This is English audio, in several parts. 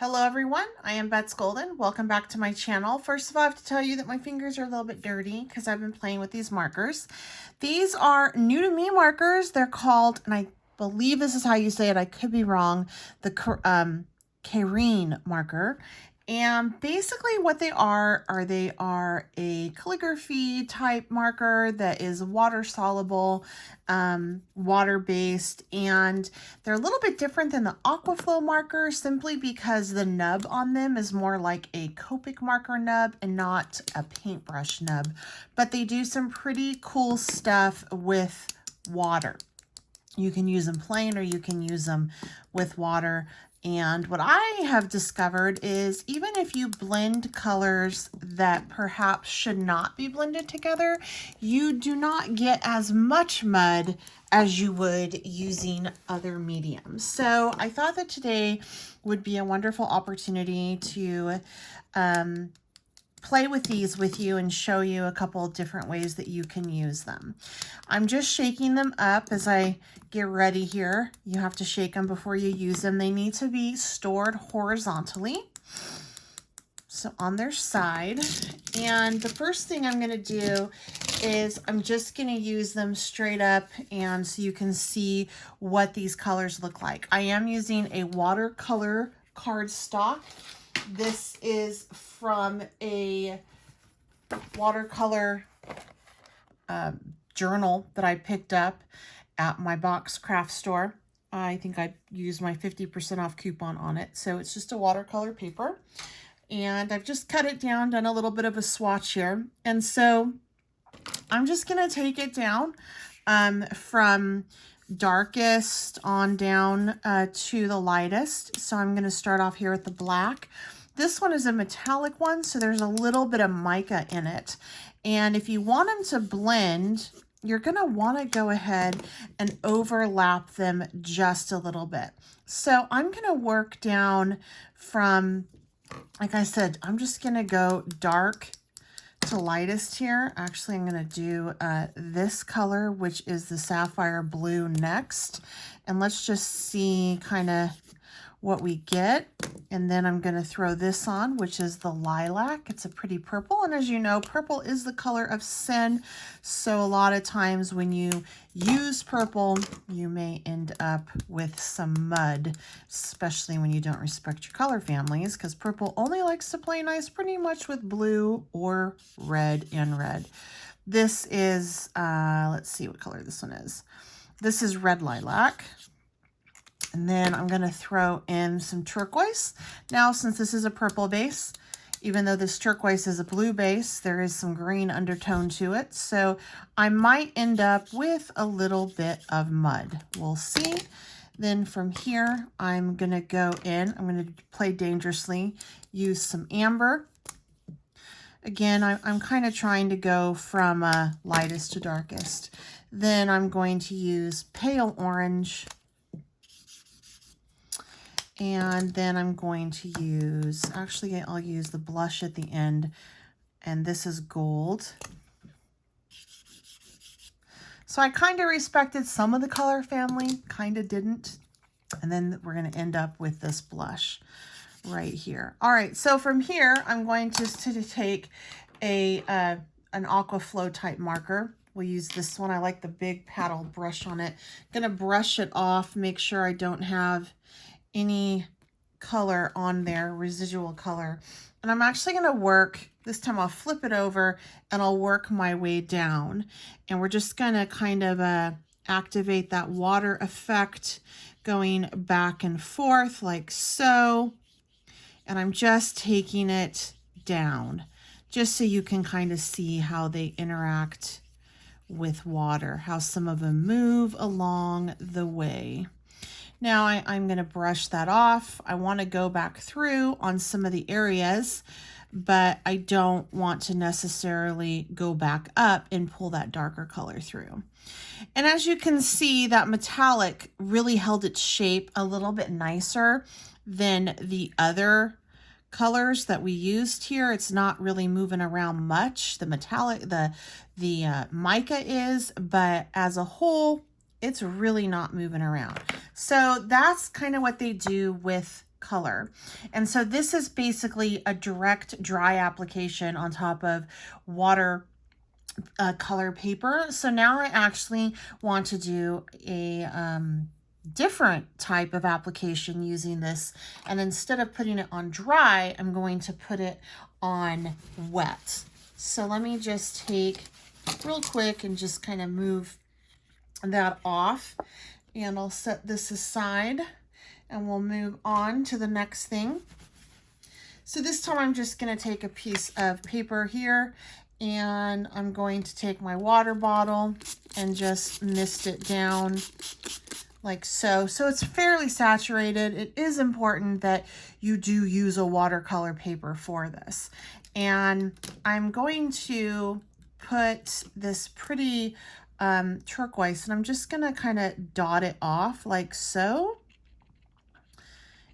Hello everyone, I am Bets Golden. Welcome back to my channel. First of all, I have to tell you that my fingers are a little bit dirty because I've been playing with these markers. These are new to me markers. They're called, and I believe this is how you say it, I could be wrong, the Karin marker. And basically what they are a calligraphy type marker that is water soluble, water based, and they're a little bit different than the aqua flow markers simply because the nub on them is more like a Copic marker nub and not a paintbrush nub, but they do some pretty cool stuff with water. You can use them plain or you can use them with water. And what I have discovered is even if you blend colors that perhaps should not be blended together, you do not get as much mud as you would using other mediums. So I thought that today would be a wonderful opportunity to play with these with you and show you a couple of different ways that you can use them. I'm just shaking them up as I get ready here. You have to shake them before you use them. They need to be stored horizontally, so on their side. And the first thing I'm going to do is I'm just going to use them straight up, and so you can see what these colors look like. I am using a watercolor cardstock. This is from a watercolor journal that I picked up at my box craft store. I think I used my 50% off coupon on it. So it's just a watercolor paper. And I've just cut it down, done a little bit of a swatch here. And so I'm just going to take it down from darkest on down to the lightest. So I'm going to start off here with the black. This one is a metallic one, so there's a little bit of mica in it. And if you want them to blend, you're going to want to go ahead and overlap them just a little bit. So I'm going to work down from, like I said, I'm just going to go dark to lightest here. Actually, I'm going to do this color, which is the sapphire blue, next. And let's just see kind of what we get. And then I'm going to throw this on, which is the lilac. It's a pretty purple. And as you know, purple is the color of sin. So a lot of times when you use purple, you may end up with some mud, especially when you don't respect your color families, because purple only likes to play nice pretty much with blue or red and red. This is, let's see what color this one is. This is red lilac. And then I'm going to throw in some turquoise. Now, since this is a purple base, even though this turquoise is a blue base, there is some green undertone to it. So I might end up with a little bit of mud. We'll see. Then from here, I'm going to go in. I'm going to play dangerously, use some amber. Again, I'm kind of trying to go from lightest to darkest. Then I'm going to use pale orange. And then I'm going to use, actually I'll use the blush at the end, and this is gold. So I kind of respected some of the color family, kind of didn't. And then we're going to end up with this blush right here. All right, so from here, I'm going to take an aqua flow type marker. We'll use this one. I like the big paddle brush on it. I'm going to brush it off, make sure I don't have any color on there, residual color. And I'm actually going to work, this time I'll flip it over and I'll work my way down. And we're just going to kind of activate that water effect going back and forth like so. And I'm just taking it down just so you can kind of see how they interact with water, how some of them move along the way. Now I'm going to brush that off. I want to go back through on some of the areas, but I don't want to necessarily go back up and pull that darker color through. And as you can see, that metallic really held its shape a little bit nicer than the other colors that we used here. It's not really moving around much. The metallic, the mica is, but as a whole, it's really not moving around. So that's kind of what they do with color. And so this is basically a direct dry application on top of water color paper. So now I actually want to do a different type of application using this, and instead of putting it on dry, I'm going to put it on wet. So let me just take real quick and just kind of move that off, and I'll set this aside and we'll move on to the next thing. So this time I'm just going to take a piece of paper here, and I'm going to take my water bottle and just mist it down like so. So it's fairly saturated. It is important that you do use a watercolor paper for this. And I'm going to put this pretty turquoise, and I'm just going to kind of dot it off like so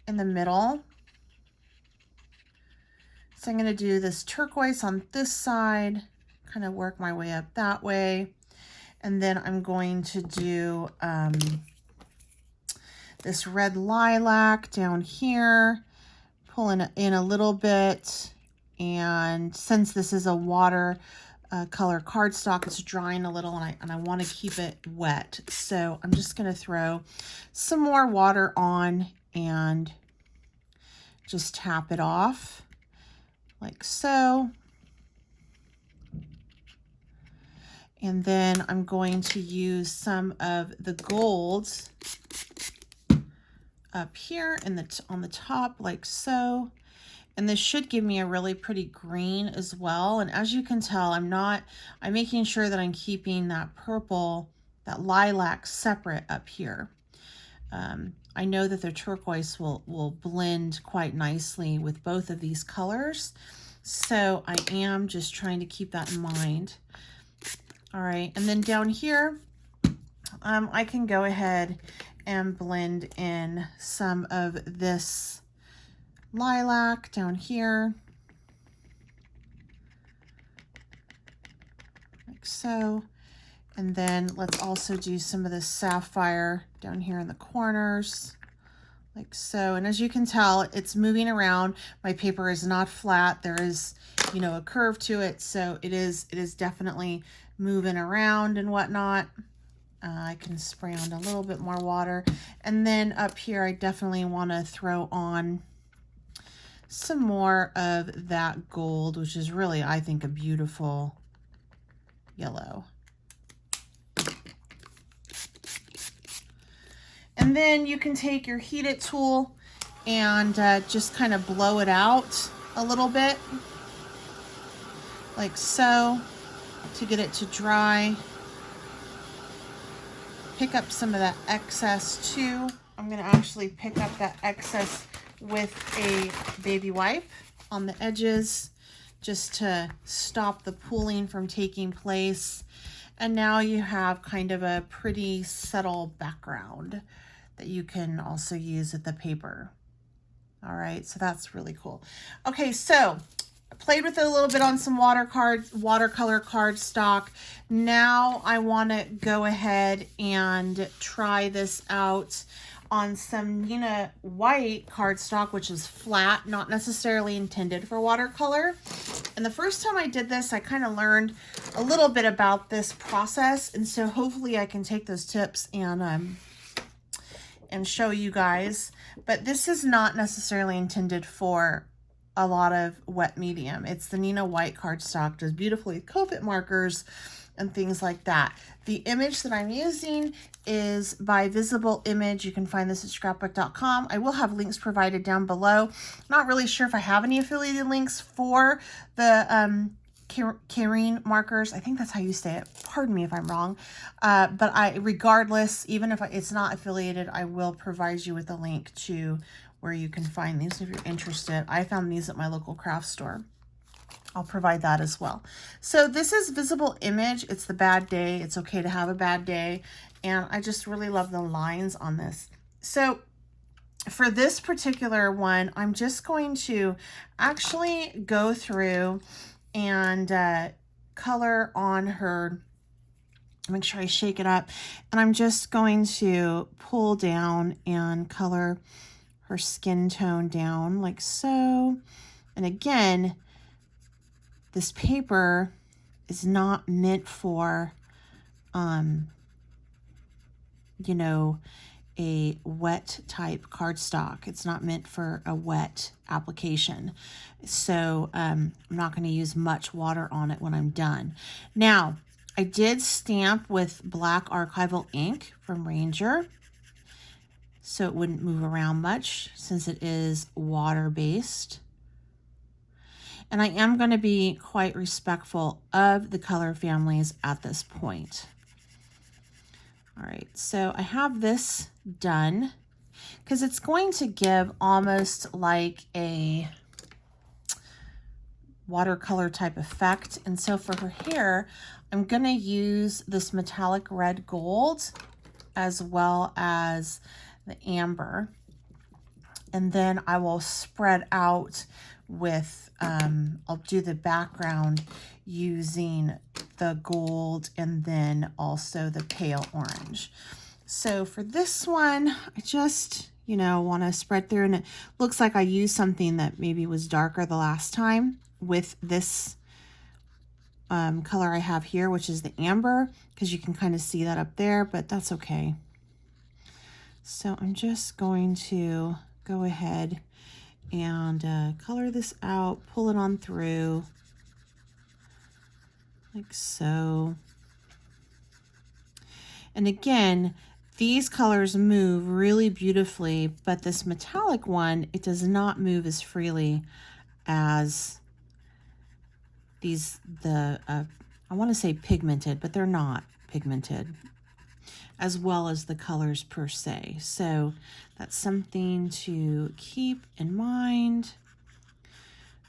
in the middle. So I'm going to do this turquoise on this side, kind of work my way up that way. And then I'm going to do this red lilac down here, pull in a little bit. And since this is a water color cardstock, it's drying a little, and I want to keep it wet. So I'm just going to throw some more water on and just tap it off like so. And then I'm going to use some of the golds up here on the top like so. And this should give me a really pretty green as well. And as you can tell, I'm making sure that I'm keeping that purple, that lilac separate up here. I know that the turquoise will blend quite nicely with both of these colors. So I am just trying to keep that in mind. All right, and then down here, I can go ahead and blend in some of this lilac down here, like so. And then let's also do some of this sapphire down here in the corners, like so. And as you can tell, it's moving around. My paper is not flat. There is, you know, a curve to it, so it is definitely moving around and whatnot. I can spray on a little bit more water. And then up here, I definitely want to throw on some more of that gold, which is really, I think, a beautiful yellow. And then you can take your heat it tool and just kind of blow it out a little bit, like so, to get it to dry. Pick up some of that excess too. I'm going to actually pick up that excess with a baby wipe on the edges just to stop the pooling from taking place. And now you have kind of a pretty subtle background that you can also use with the paper. All right, so that's really cool. Okay, so I played with it a little bit on some watercolor cardstock. Now I want to go ahead and try this out on some Neenah white cardstock, which is flat, not necessarily intended for watercolor. And the first time I did this, I kind of learned a little bit about this process, and so hopefully I can take those tips and show you guys. But this is not necessarily intended for a lot of wet medium. It's the Neenah white cardstock, does beautifully with Copic markers and things like that. The image that I'm using is by Visible Image. You can find this at scrapbook.com. I will have links provided down below. Not really sure if I have any affiliated links for the Karin Markers. I think that's how you say it. Pardon me if I'm wrong. But regardless, even if it's not affiliated, I will provide you with a link to where you can find these if you're interested. I found these at my local craft store. I'll provide that as well. So this is Visible Image. It's the bad day. It's okay to have a bad day. And I just really love the lines on this. So for this particular one, I'm just going to actually go through and color on her. Make sure I shake it up. And I'm just going to pull down and color her skin tone down like so. And again, this paper is not meant for, you know, a wet type cardstock. It's not meant for a wet application. So I'm not going to use much water on it when I'm done. Now, I did stamp with black archival ink from Ranger, so it wouldn't move around much since it is water-based. And I am going to be quite respectful of the color families at this point. All right, so I have this done because it's going to give almost like a watercolor type effect. And so for her hair, I'm going to use this metallic red gold as well as the amber. And then I will spread out with, I'll do the background using the gold and then also the pale orange. So for this one, I just, you know, want to spread through, and it looks like I used something that maybe was darker the last time with this color I have here, which is the amber, because you can kind of see that up there, but that's okay. So I'm just going to go ahead and color this out, pull it on through like so. And again, these colors move really beautifully, but this metallic one, it does not move as freely as these, I want to say pigmented, but they're not pigmented, as well as the colors per se. So that's something to keep in mind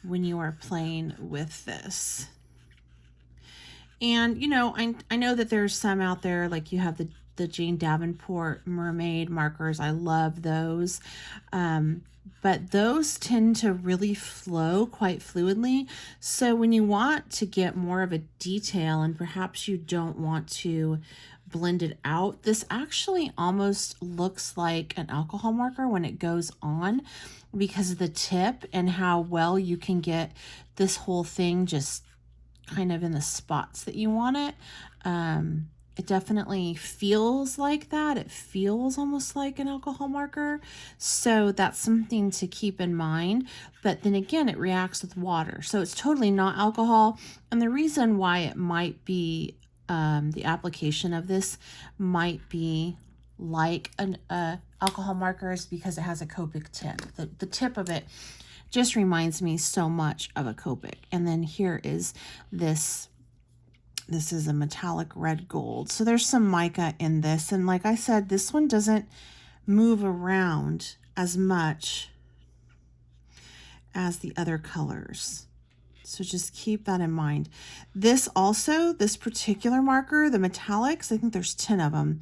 when you are playing with this. And, you know, I know that there's some out there, like you have the Jane Davenport mermaid markers. I love those. But those tend to really flow quite fluidly. So when you want to get more of a detail and perhaps you don't want to blend it out, this actually almost looks like an alcohol marker when it goes on, because of the tip and how well you can get this whole thing just kind of in the spots that you want it. It definitely feels like that. It feels almost like an alcohol marker. So that's something to keep in mind. But then again, it reacts with water. So it's totally not alcohol. And the reason why it might be, the application of this might be like an alcohol marker is because it has a Copic tip. The tip of it just reminds me so much of a Copic. And then here is this. This is a metallic red gold. So there's some mica in this. And like I said, this one doesn't move around as much as the other colors. So just keep that in mind. This also, this particular marker, the metallics, I think there's 10 of them.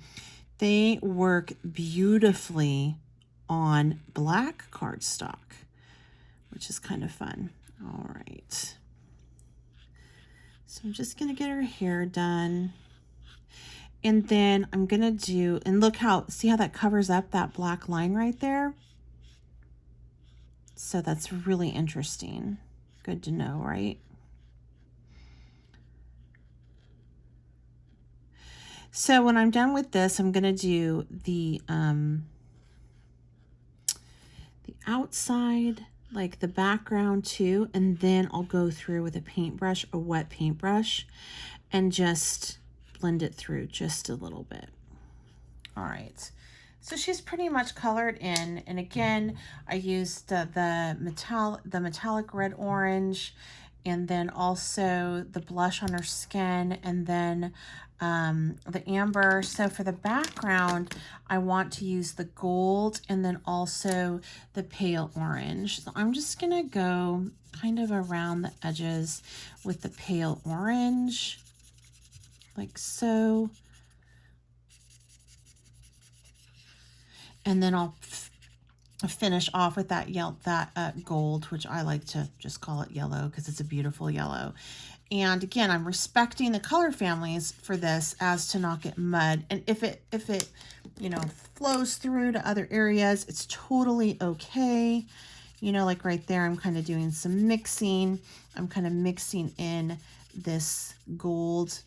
They work beautifully on black cardstock, which is kind of fun. All right. So I'm just going to get her hair done. And then I'm going to do, and look how, see how that covers up that black line right there? So that's really interesting. Good to know, right? So when I'm done with this, I'm going to do the outside, like the background too, and then I'll go through with a paintbrush, a wet paintbrush, and just blend it through just a little bit. All right, so she's pretty much colored in, and again, I used the metallic red orange, and then also the blush on her skin, and then the amber. So for the background, I want to use the gold and then also the pale orange. So I'm just gonna go kind of around the edges with the pale orange, like so. And then I'll finish off with that gold, which I like to just call it yellow because it's a beautiful yellow. And again, I'm respecting the color families for this as to not get mud. And if it you know, flows through to other areas, it's totally okay. You know, like right there, I'm kind of doing some mixing. I'm kind of mixing in this gold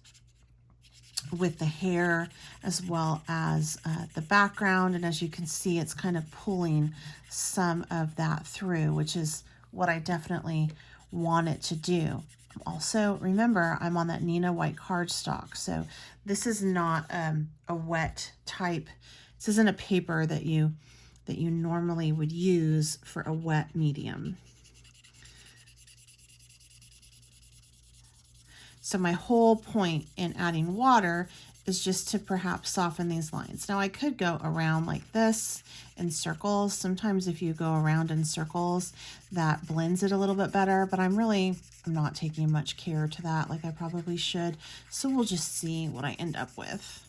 with the hair as well as the background. And as you can see, it's kind of pulling some of that through, which is what I definitely want it to do. Also, remember, I'm on that Nina white cardstock, so this is not a wet type. This isn't a paper that you normally would use for a wet medium. So my whole point in adding water is just to perhaps soften these lines. Now I could go around like this in circles. Sometimes if you go around in circles, that blends it a little bit better, but I'm not taking much care to that like I probably should. So we'll just see what I end up with.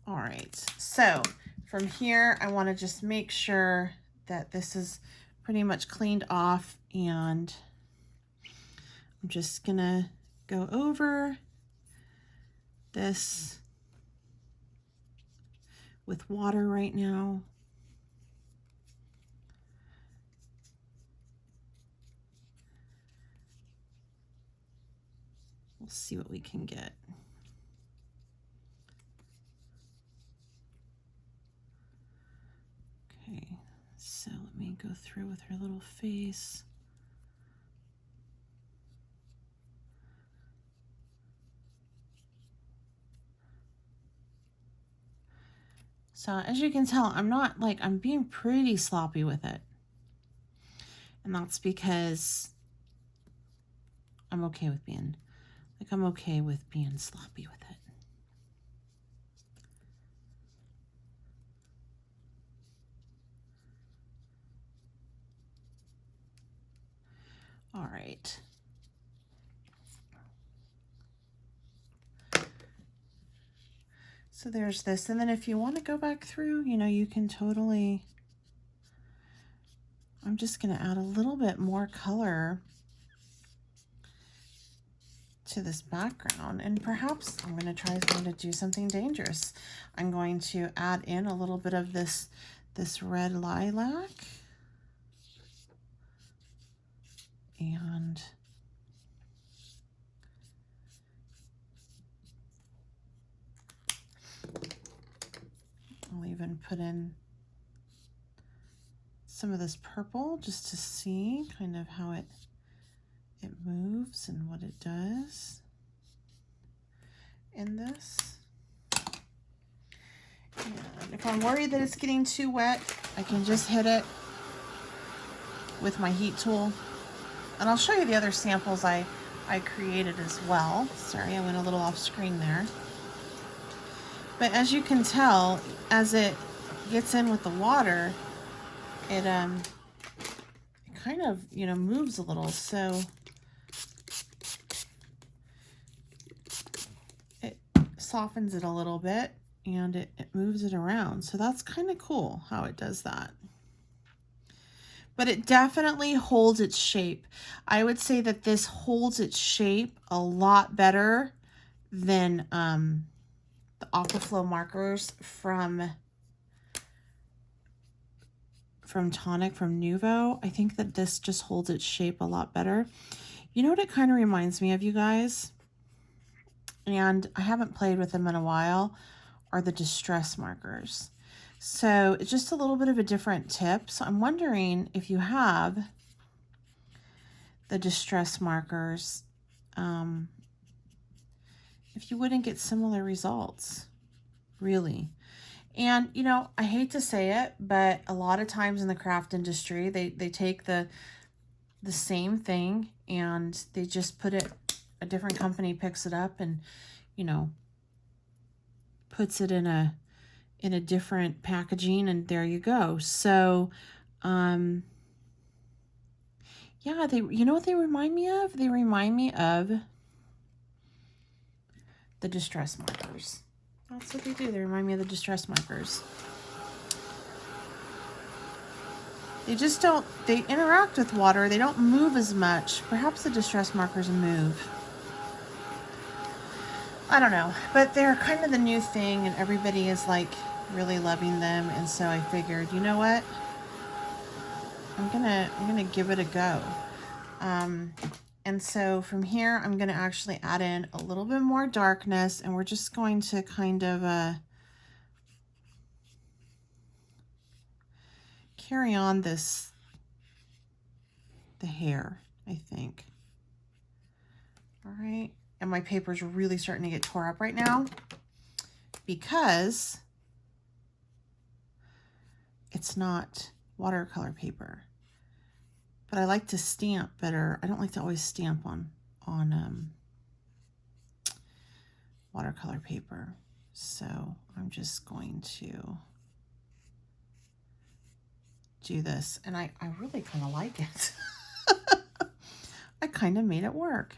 All right, so from here, I want to just make sure that this is pretty much cleaned off, and I'm just gonna go over this with water right now. We'll see what we can get. Okay, so let me go through with her little face. So as you can tell, I'm being pretty sloppy with it. And that's because I'm okay with being sloppy with it. All right. So there's this, and then if you want to go back through, you know, you can totally, I'm just going to add a little bit more color to this background, and perhaps I'm going to do something dangerous. I'm going to add in a little bit of this red lilac, and I'll even put in some of this purple just to see kind of how it moves and what it does in this. And if I'm worried that it's getting too wet, I can just hit it with my heat tool. And I'll show you the other samples I created as well. Sorry, I went a little off screen there. But as you can tell, as it gets in with the water, it kind of, you know, moves a little. So it softens it a little bit, and it moves it around. So that's kind of cool how it does that. But it definitely holds its shape. I would say that this holds its shape a lot better than the Aquaflow markers from Tonic, from Nuvo. I think that this just holds its shape a lot better. You know what it kind of reminds me of, you guys? And I haven't played with them in a while, are the distress markers. So it's just a little bit of a different tip. So I'm wondering if you have the distress markers, if you wouldn't get similar results, really. And, you know, I hate to say it, but a lot of times in the craft industry, they take the same thing and they just put it, a different company picks it up and, you know, puts it in a different packaging, and there you go. So, yeah, you know what they remind me of? They remind me of the distress markers. That's what they do. They remind me of the distress markers. They just don't, they interact with water. They don't move as much. Perhaps the distress markers move. I don't know, but they're kind of the new thing and everybody is like really loving them. And so I figured, you know what? I'm gonna give it a go. And so from here, I'm gonna actually add in a little bit more darkness, and we're just going to kind of carry on the hair, I think. All right, and my paper's really starting to get tore up right now because it's not watercolor paper. But I like to stamp better. I don't like to always stamp on watercolor paper. So I'm just going to do this. And I really kind of like it. I kind of made it work.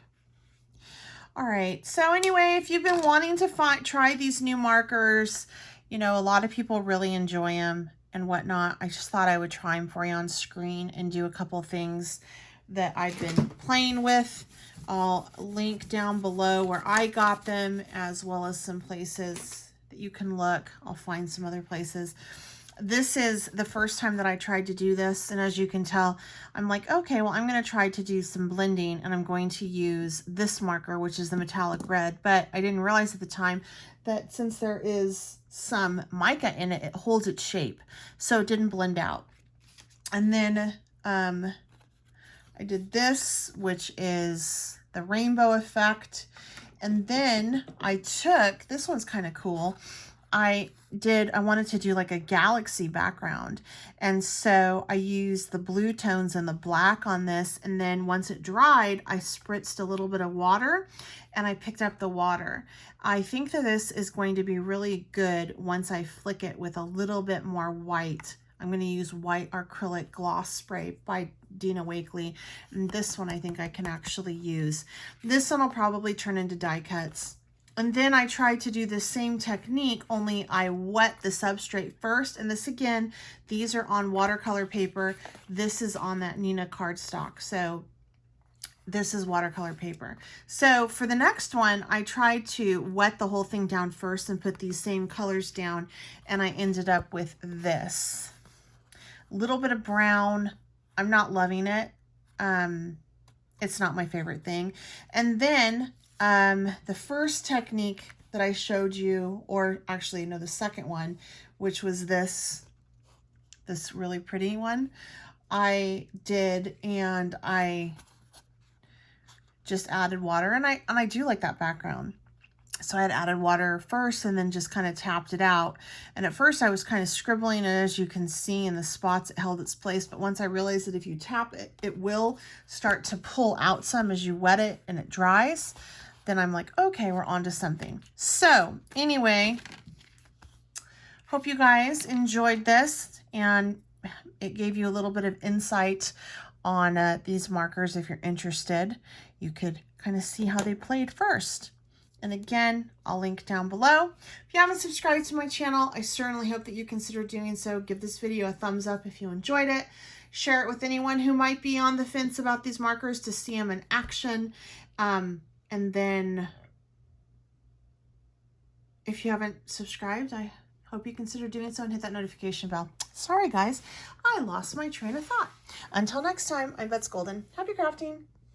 All right. So anyway, if you've been wanting to try these new markers, you know, a lot of people really enjoy them and whatnot. I just thought I would try them for you on screen and do a couple things that I've been playing with. I'll link down below where I got them, as well as some places that you can look. I'll find some other places. This is the first time that I tried to do this, and as you can tell, I'm like, okay, well, I'm going to try to do some blending, and I'm going to use this marker, which is the metallic red, but I didn't realize at the time that since there is some mica in it, it holds its shape, so it didn't blend out. And then I did this, which is the rainbow effect, and then I took, this one's kind of cool, I wanted to do like a galaxy background. And so I used the blue tones and the black on this. And then once it dried, I spritzed a little bit of water and I picked up the water. I think that this is going to be really good once I flick it with a little bit more white. I'm going to use white acrylic gloss spray by Dina Wakley. And this one I think I can actually use. This one will probably turn into die cuts. And then I tried to do the same technique, only I wet the substrate first. And this again, these are on watercolor paper. This is on that Nina cardstock. So this is watercolor paper. So for the next one, I tried to wet the whole thing down first and put these same colors down. And I ended up with this. A little bit of brown. I'm not loving it. It's not my favorite thing. And then the first technique that I showed you, or actually no, the second one, which was this really pretty one, I did, and I just added water, and I do like that background. So I had added water first and then just kind of tapped it out. And at first I was kind of scribbling, and as you can see in the spots, it held its place. But once I realized that if you tap it, it will start to pull out some as you wet it and it dries. Then I'm like, okay, we're on to something. So anyway, hope you guys enjoyed this, and it gave you a little bit of insight on these markers. If you're interested, you could kind of see how they played first. And again, I'll link down below. If you haven't subscribed to my channel, I certainly hope that you consider doing so. Give this video a thumbs up if you enjoyed it. Share it with anyone who might be on the fence about these markers to see them in action. And then if you haven't subscribed, I hope you consider doing so and hit that notification bell. Sorry guys, I lost my train of thought. Until next time, I'm Bets Golden. Happy crafting.